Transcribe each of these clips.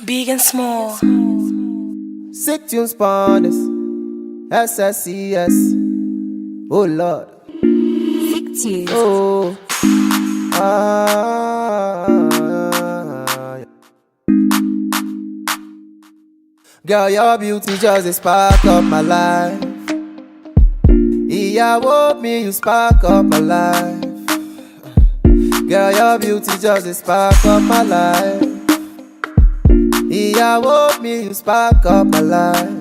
Big and small. Sick tunes spawners. SSCS. Oh Lord. Sick tunes. Oh. Girl, your beauty just a spark up my life. Ìyàwó me, you spark up my life. Girl, your beauty just a spark up my life. Ìyàwó me, you spark up my life.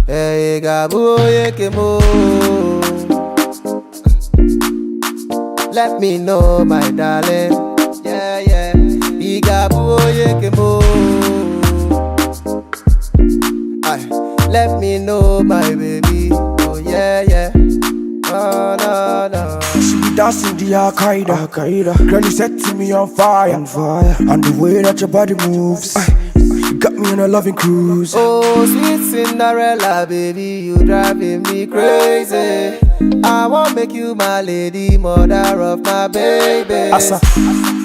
Hey, gabu yekemo. Let me know, my darling. Yeah, yeah. Igabu yekemo. Let me know, my baby. Oh, yeah, yeah. Oh, no, no. She be dancing the Al-Qaeda. Girl, you setting me on fire. And the way that your body moves, you got me on a loving cruise. Oh, sweet Cinderella, baby, you driving me crazy. I want make you my lady, mother of my baby. Asa,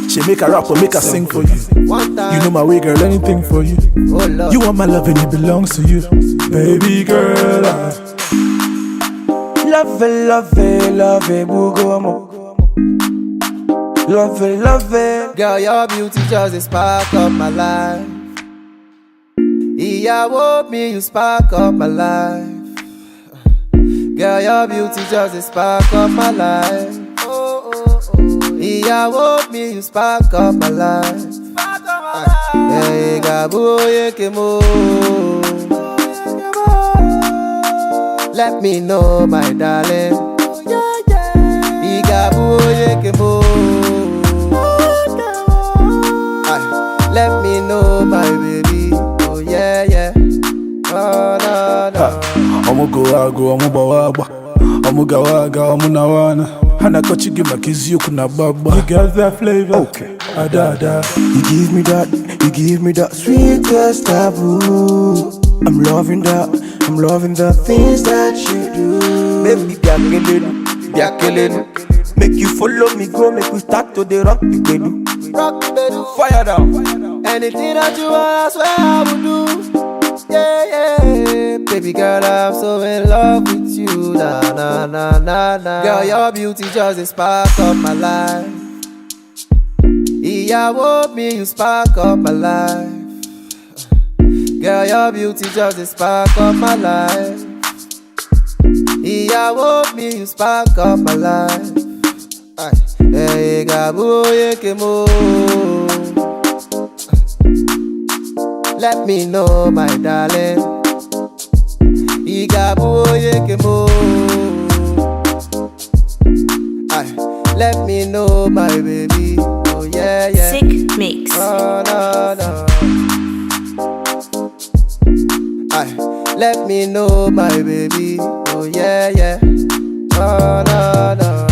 she make a rap or make a sing for you. One time, You know my way, girl, anything for you. oh Lord. You want my love and it belongs to you. Baby girl, Love it, bugomo. Love it. Girl, your beauty just a spark up my life. Ìyàwó me, you spark up my life. Girl, your beauty just a spark up my life. Ìyàwó me, you spark up my life. Hey, gabu yekemo. Let me know, my darling. Igabu yekemo. Let me know, my baby. Oh yeah, yeah. Oh no, no. I'ma go, I'ma bawaga. I'ma gawaga, I'ma nawana. Hana kochi give my kiss you kuna baba. You got that flavor. Okay. Adada. You give me that sweetest taboo. I'm loving the things that you do. Baby, be a killing. Make you follow me, go, make we start to the rock the bedu. Rock the bedu. Fire down. Anything that you want, I swear I will do. Yeah, yeah. Baby girl, I'm so in love with you. Na na na na na. Girl, your beauty just a spark up my life. Ìyàwó me, you spark up my life. Girl, your beauty just a spark up my life. Ìyàwó me, you spark up my life. Hey, gabu yekemo. Let me know, my darling. Igabu yekemo. Let me know, my baby. Oh yeah, yeah. Sick mix. Oh no, no. Let me know, my baby. Oh yeah, yeah. Oh no, no.